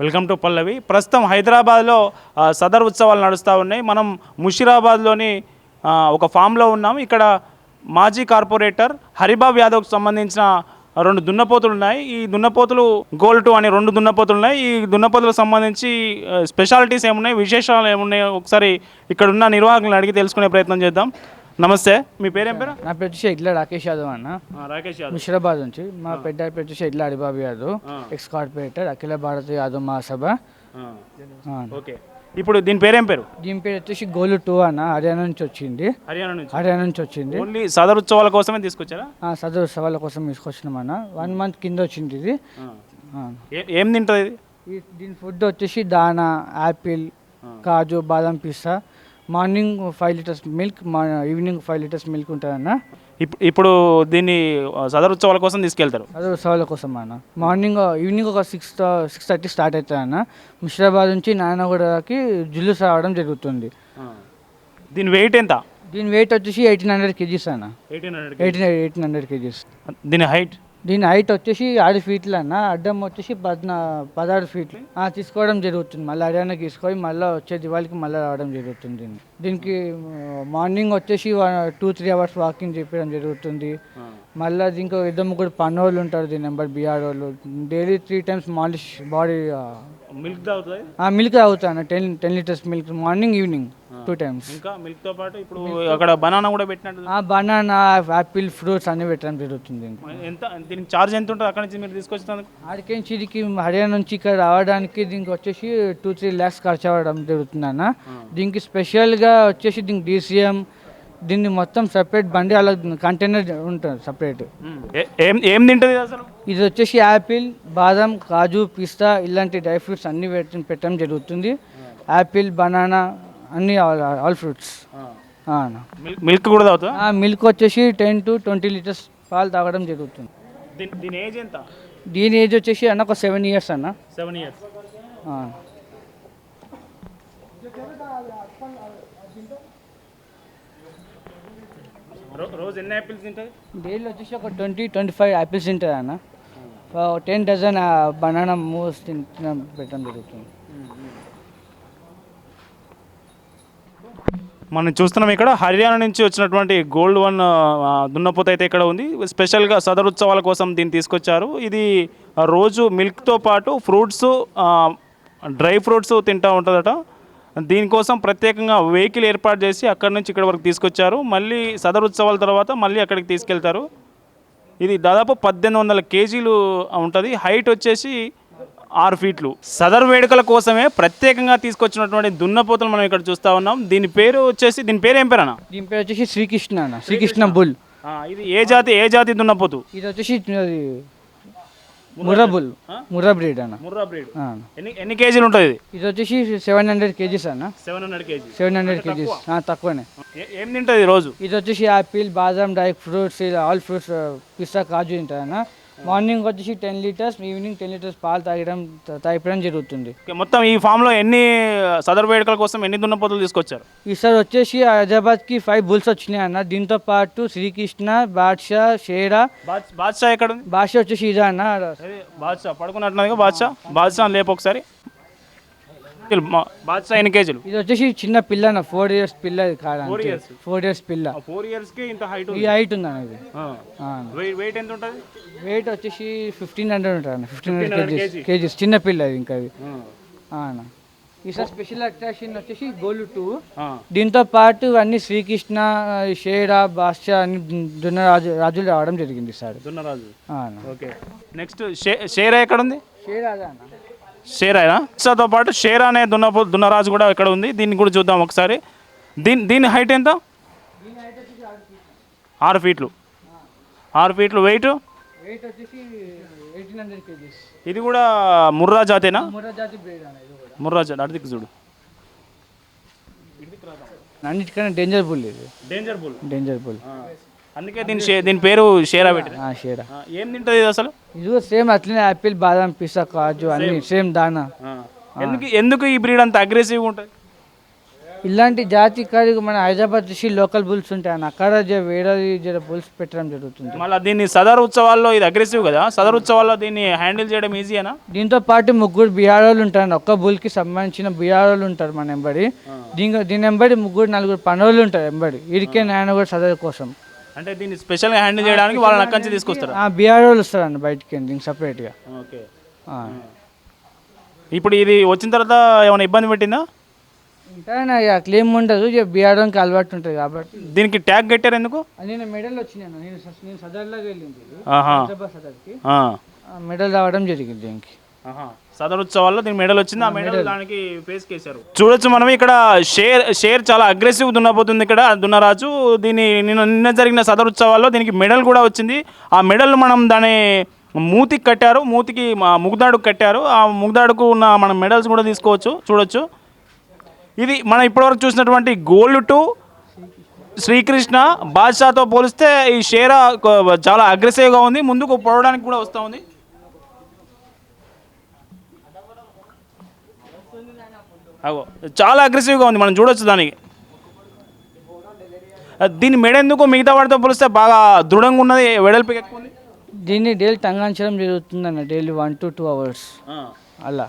Welcome to పల్లవి. ప్రస్తుతం హైదరాబాద్లో సదర్ ఉత్సవాలు నడుస్తూ ఉన్నాయి. మనం ముషిరాబాద్లోని ఒక ఫామ్లో ఉన్నాం. ఇక్కడ మాజీ కార్పొరేటర్ హరిబాబు యాదవ్కి సంబంధించిన 2 దున్నపోతులు ఉన్నాయి. ఈ దున్నపోతులు గోల్డ్ 2 అనే 2 దున్నపోతులు ఉన్నాయి. ఈ దున్నపోతులకు సంబంధించి స్పెషాలిటీస్ ఏమున్నాయి, విశేషాలు ఏమున్నాయి, ఒకసారి ఇక్కడ ఉన్న నిర్వాహకులను అడిగి తెలుసుకునే ప్రయత్నం చేద్దాం. నమస్తే, మీ పేరేం పేరు? నా పేరు వచ్చేసి ఇట్లా రాకేష్ యాదవ్ అన్న. రాకేష్ యాదవ్, ముషిరాబాద్ నుంచి. మా పెద్ద పేరు వచ్చేసి ఇట్లా హరిబాబు యాదవ్, ఎక్స్ కార్పొరేటర్, అఖిల భారత యాదవ్ మహాసభ. ఓకే, ఇప్పుడు దీని పేరేం పేరు? దీని పేరు వచ్చేసి గోల్డ్ 2 అన్న. హర్యానా నుంచి వచ్చింది. హర్యానా నుంచి వచ్చింది. ఓన్లీ సదర్ ఉత్సవాల కోసమే తీసుకొచ్చారా? సదర్ ఉత్సవాల కోసం తీసుకొచ్చినాం అన్న. 1 month కింద వచ్చింది ఇది. ఏం తింటుంది ఇది? దీని ఫుడ్ వచ్చేసి దానా, యాపిల్, కాజు, బాదం పిస్తా. Morning 5 liters milk, evening 5 liters milk ఉంటుందన్న. ఇప్పుడు దీన్ని సదర్ ఉత్సవాల కోసం తీసుకెళ్తారు? సదర్ ఉత్సవాల కోసం అన్న. ఈవినింగ్ ఒక 6:30 స్టార్ట్ అవుతుంది అన్న. ముషిరాబాద్ నుంచి నారాయణగూడకి జుల్లుస్ రావడం జరుగుతుంది. దీని వెయిట్ ఎంత? దీని వెయిట్ వచ్చేసి 1800 kgs అన్న. 1800 kgs. దీని హైట్ వచ్చేసి 6 feet అన్న. అడ్డం వచ్చేసి 16 feet తీసుకోవడం జరుగుతుంది. మళ్ళీ హర్యానాకి తీసుకొని మళ్ళీ వచ్చే దివాళికి మళ్ళీ రావడం జరుగుతుంది. దీనికి మార్నింగ్ వచ్చేసి 2-3 hours వాకింగ్ చేయడం జరుగుతుంది. మళ్ళీ దీనికి 2-3 పన్నోళ్ళు ఉంటారు. దీని నెంబర్ బీఆర్ వాళ్ళు డైలీ 3 times మాలిష్ బాడీ. మిల్క్ తాగుతుంది? మిల్క్ తాగుతాను. 10 liters milk morning evening 2 times. ఇంకా మిల్క్ తో పాటు ఇప్పుడు అక్కడ బనానా కూడా పెట్టినట్టు? బనానా, యాపిల్, ఫ్రూట్స్ అన్ని పెట్టడం జరుగుతుంది. ఎంత దీనికి చార్జ్ ఎంత ఉంటుంది అక్కడ నుంచి మీరు తీసుకొచ్చినందుకు? ఆడికించి దీనికి హర్యానా నుంచి ఇక్కడ రావడానికి దీనికి వచ్చేసి 2-3 lakhs ఖర్చు అవ్వడం జరుగుతుంది అన్న. దీనికి స్పెషల్గా వచ్చేసి దీనికి DCM, దీన్ని మొత్తం సపరేట్ బండి అలా కంటైనర్ ఉంటుంది సపరేట్. ఏం తింటుంది అసలు? ఇది వచ్చేసి యాపిల్, బాదం, కాజు, పిస్తా ఇలాంటి డ్రై ఫ్రూట్స్ అన్ని పెట్టడం జరుగుతుంది. యాపిల్, బనానా అన్ని ఆల్ ఫ్రూట్స్. మిల్క్ కూడా తాగుతా? మిల్క్ వచ్చేసి 10 to 20 liters పాలు తాగడం జరుగుతుంది. దీని ఏజ్ ఎంత? దీని ఏజ్ వచ్చేసి అన్న ఒక 7 years అన్న. 7 years. రోజు ఎన్ని యాపిల్స్ తింటుంది? డైలీ వచ్చేసి ఒక 20-25 యాపిల్స్ తింటుంది అన్న. 10 dozen బనానా మూవ్స్ పెట్టడం జరుగుతుంది. మనం చూస్తున్నాం ఇక్కడ హర్యానా నుంచి వచ్చినటువంటి గోల్డ్ 1 దున్నపోత అయితే ఇక్కడ ఉంది. స్పెషల్గా సదర్ ఉత్సవాల కోసం దీన్ని తీసుకొచ్చారు. ఇది రోజు మిల్క్తో పాటు ఫ్రూట్స్, డ్రై ఫ్రూట్స్ తింటూ ఉంటుందట. దీనికోసం ప్రత్యేకంగా వెహికల్ ఏర్పాటు చేసి అక్కడి నుంచి ఇక్కడ వరకు తీసుకొచ్చారు. మళ్ళీ సదర్ ఉత్సవాల తర్వాత మళ్ళీ అక్కడికి తీసుకెళ్తారు. ఇది దాదాపు 1800 kgs ఉంటుంది. హైట్ వచ్చేసి 6 feet. సదర్ వేడుకల కోసమే ప్రత్యేకంగా తీసుకొచ్చినటువంటి దున్నపోతలు మనం ఇక్కడ చూస్తూ ఉన్నాం. దీని పేరు ఏం పేరు అన్న? దీని పేరు వచ్చేసి శ్రీకృష్ణ అన్న. శ్రీకృష్ణ బుల్. ఇది ఏ జాతి దున్నపోతు? ఇది వచ్చేసి ముర్రా బుల్, ముర్రా బ్రీడ్ అన్న. ముర్రా బ్రీడ్. ఎన్ని కేజీలు ఉంటుంది? ఇది వచ్చేసి 700 kgs అన్న. 700 kgs తక్కువనే. ఏం తింటుంది రోజు? ఇది వచ్చేసి యాపిల్, బాదం, డ్రై ఫ్రూట్స్, ఆల్ ఫ్రూట్స్, పిస్తా, కాజు తింటుంది అన్న. మార్నింగ్ వచ్చేసి 10 liters, ఈవినింగ్ 10 liters పాలు తాగడం జరుగుతుంది. మొత్తం ఈ ఫామ్లో ఎన్ని సదర్ వేడుకల కోసం ఎన్ని దున్నపోతులు తీసుకొచ్చారు? ఈసారి వచ్చేసి హైదరాబాద్కి 5 bulls వచ్చినాయి అన్న. దీంతో పాటు శ్రీకృష్ణ, బాద్షా, షేరా. బాద్షా ఎక్కడ? బాద్షా వచ్చేసి ఇదా అన్న. బాద్షా పడుకున్నట్టున్నది. బాద్షా లేపు ఒకసారి. బాద్షా ఎన్ని కేజీలు? ఇది వచ్చేసి చిన్న పిల్ల అన్న. 4 years పిల్ల. 4 years పిల్ల. 4 years కి ఇంత హైట్? ఈ హైట్ ఉంది అన్న. ఇది వెయిట్ ఎంత ఉంటుంది? వెయిట్ వచ్చేసి 1500 ఉంటుంది అన్న. 1500 kgs చిన్న పిల్ల ఇది. ఇంకా ఇది అన్న. ఈసారి స్పెషల్ అట్రాక్షన్ వచ్చేసి గోల్డ్ 2. దీంతో పాటు అన్ని శ్రీకృష్ణ, షేరా, బాద్షా అన్ని రాజులు రావడం జరిగింది ఈసారి. దున్నరాజు. ఓకే, నెక్స్ట్ షేరా ఎక్కడ ఉంది? షేరా అన్న. షేరాతో పాటు షేరా అనే దున్నరాజు కూడా ఇక్కడ ఉంది. దీన్ని కూడా చూద్దాం ఒకసారి. దీని హైట్ ఎంత? 6 feet. 6 feet. వెయిట్ వచ్చేసి 1800 kgs. ఇది కూడా ముర్రా జాతేనా? ముర్రా జాతి బ్రీడ్ అన్న. ఇది కూడా ముర్రా జాతి. అడిదికి చూడు. అన్నిటికన్నా డేంజర్ బుల్ ఇది. Danger bull. అందుకే దీని పేరు షేరా పెట్టి. షేరా. ఏం తింటుంది ఇది అసలు? ఇది సేమ్ అట్లనే యాపిల్, బాదం, పిస్తా, కాజు అన్ని సేమ్ దానా. ఎందుకు ఈ బ్రీడ్ అంత అగ్రెసివ్గా ఉంటుంది? ఇలాంటి జాతి కాడికి మన హైదరాబాద్ చూసి లోకల్ బుల్స్ ఉంటాయి అన్న, అక్కడ వేరే బుల్స్ పెట్టడం జరుగుతుంది. మళ్ళీ దీన్ని సదర్ ఉత్సవాల్లో ఇది అగ్రెసివ్ కదా, సదర్ ఉత్సవాల్లో దీన్ని హ్యాండిల్ చేయడం ఈజీనా? దీంతో పాటు ముగ్గురు బీఆర్ వాళ్ళు ఉంటారు, ఒక్క బుల్కి సంబంధించిన బీఆర్ వాళ్ళు ఉంటారు మన ఎంబడి. దీని ఎంబడి ముగ్గురు నలుగురు పనులు ఉంటారు ఎంబడి, ఇరికే నాయన కూడా సదర్ కోసం. అంటే దీన్ని స్పెషల్గా హ్యాండిల్ చేయడానికి వాళ్ళని అక్కడి నుంచి తీసుకొస్తారు. బీఆర్ వాళ్ళు వస్తారండి బయటికి దీనికి సపరేట్గా. ఓకే. ఇప్పుడు ఇది వచ్చిన తర్వాత ఏమైనా ఇబ్బంది పెట్టిందా? ఉంటాయన్న, ఇక క్లెయిమ్ ఉండదు, బీఆర్కి అలవాటు ఉంటుంది కాబట్టి. దీనికి ట్యాగ్ కట్టారు ఎందుకు? నేను మెడల్ వచ్చినాను, నేను సదర్లాగా వెళ్ళింది ఆహా. హైదరాబాద్ సదర్కి ఆ. మెడల్ రావడం జరిగింది దీనికి. సదర్ ఉత్సవాల్లో దీనికి మెడల్ వచ్చింది, ఆ మెడల్ దానికి ఫేస్ కేసారు. చూడొచ్చు మనం ఇక్కడ షేర్ చాలా అగ్రెసివ్ దున్నపోతుంది ఇక్కడ దున్నరాజు. దీని నిన్న జరిగిన సదర్ ఉత్సవాల్లో దీనికి మెడల్ కూడా వచ్చింది. ఆ మెడల్ మనం దాని మూతికి కట్టారు, మూతికి ముగ్గుదాడుకు కట్టారు. ఆ ముగ్గుదాడుకు ఉన్న మనం మెడల్స్ కూడా తీసుకోవచ్చు, చూడొచ్చు. ఇది మనం ఇప్పటివరకు చూసినటువంటి గోల్డ్ టు శ్రీకృష్ణ బాద్షాతో పోలిస్తే ఈ షేరా చాలా అగ్రెసివ్గా ఉంది, ముందుకు పొడవడానికి కూడా వస్తూ ఉంది. అగో చాలా అగ్రెసివ్గా ఉంది, మనం చూడొచ్చు దానికి. దీని మెడ ఎందుకు మిగతా వాటితో పోలిస్తే బాగా దృఢంగా ఉన్నది, వెడల్పు ఎక్కువ ఉంది. దీన్ని డైలీ టంగాంచడం జరుగుతుందన్న, డైలీ 1 to 2 hours అలా.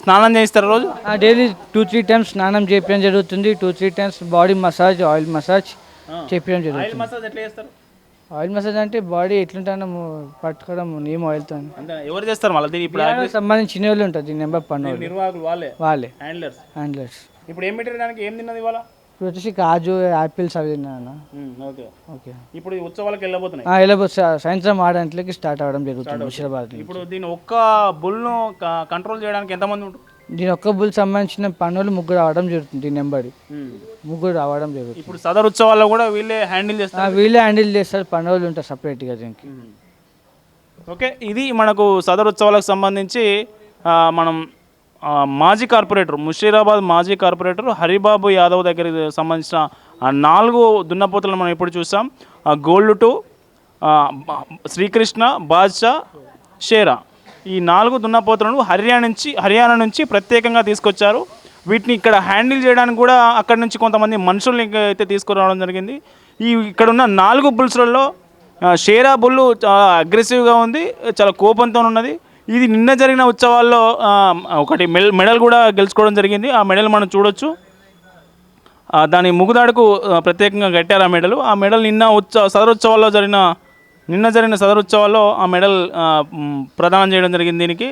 స్నానం చేయిస్తారు రోజు? డైలీ 2-3 times స్నానం చేయించడం జరుగుతుంది, 2-3 times body massage, oil massage చేయించడం జరుగుతుంది. మసాజ్ ఎట్లా చేస్తారు? ఆయిల్ మసాజ్ అంటే బాడీ ఎట్లుంటానో పట్టుకోవడం నేమ్ ఆయిల్తో. ఎవరు చేస్తారు మళ్ళీ దీని? ఇప్పుడు సంబంధించిన వాళ్ళు ఉంటారు దీని నెంబర్ పన్ను నిర్వాహకులు వాళ్ళే హ్యాండ్లర్స్. ఇప్పుడు ఏం పెట్టడానికి ఏం తిన్నది ఇవాళ? ఇప్పుడు వచ్చేసి కాజు, యాపిల్స్ అవి తిన్నాను. ఓకే. ఓకే. ఇప్పుడు ఈ ఉత్సవాలకు వెళ్ళబోతున్నాయి. సాయంత్రం 6 గంటలకి స్టార్ట్ అవ్వడం జరుగుతుంది ముషిరాబాద్. ఇప్పుడు దీని ఒక్క బుల్ను కంట్రోల్ చేయడానికి ఎంతమంది ఉంటారు? దీని ఒక్క బుల్ సంబంధించిన పనులు ముగ్గురు రావడం జరుగుతుంది, దీని నెంబడి ముగ్గురు రావడం జరుగుతుంది. ఇప్పుడు సదర్ ఉత్సవాల్లో కూడా వీళ్ళే హ్యాండిల్ చేస్తారు? వీళ్ళే హ్యాండిల్ చేస్తారు, పనులు ఉంటారు సపరేట్గా దీనికి. ఓకే. ఇది మనకు సదర్ ఉత్సవాలకు సంబంధించి మనం మాజీ కార్పొరేటర్, ముషీరాబాద్ మాజీ కార్పొరేటర్ హరిబాబు యాదవ్ దగ్గరికి సంబంధించిన 4 దున్నపోతులను మనం ఇప్పుడు చూసాం. గోల్డ్ టు శ్రీకృష్ణ, బాద్షా, షేరా, ఈ 4 దున్నపోతులను హర్యానా నుంచి ప్రత్యేకంగా తీసుకొచ్చారు. వీటిని ఇక్కడ హ్యాండిల్ చేయడానికి కూడా అక్కడి నుంచి కొంతమంది మనుషుల్ని అయితే తీసుకురావడం జరిగింది. ఇక్కడ ఉన్న 4 బుల్స్లలో షేరా బుల్లు చాలా అగ్రెసివ్గా ఉంది, చాలా కోపంతో ఉన్నది. ఇది నిన్న జరిగిన ఉత్సవాల్లో ఒకటి మెడల్ కూడా గెలుచుకోవడం జరిగింది. ఆ మెడల్ మనం చూడొచ్చు. దాని ముగుదాడుకు ప్రత్యేకంగా కట్టారు ఆ మెడల్. ఆ మెడల్ నిన్న జరిగిన సదర్ ఉత్సవాల్లో ఆ మెడల్ ప్రదానం చేయడం జరిగింది దీనికి.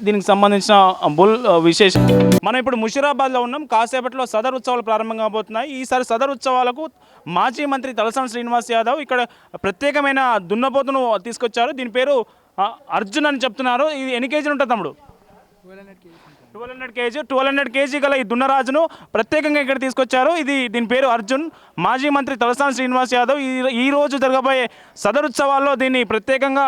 దీనికి సంబంధించిన బుల్ విశేషం. మనం ఇప్పుడు ముషీరాబాద్లో ఉన్నాం. కాసేపట్లో సదర్ ఉత్సవాలు ప్రారంభం కాబోతున్నాయి. ఈసారి సదర్ ఉత్సవాలకు మాజీ మంత్రి తలసాని శ్రీనివాస్ యాదవ్ ఇక్కడ ప్రత్యేకమైన దున్నపోతును తీసుకొచ్చారు. దీని పేరు అర్జున్ అని చెప్తున్నారు. ఇది ఎన్ని కేజీలు ఉంటుంది తమ్ముడు? 1200 కేజీ గల ఈ దున్నరాజును ప్రత్యేకంగా ఇక్కడ తీసుకొచ్చారు. దీని పేరు అర్జున్. మాజీ మంత్రి తలసాని శ్రీనివాస్ యాదవ్ ఈ రోజు జరగబోయే సదర్ ఉత్సవాల్లో దీన్ని ప్రత్యేకంగా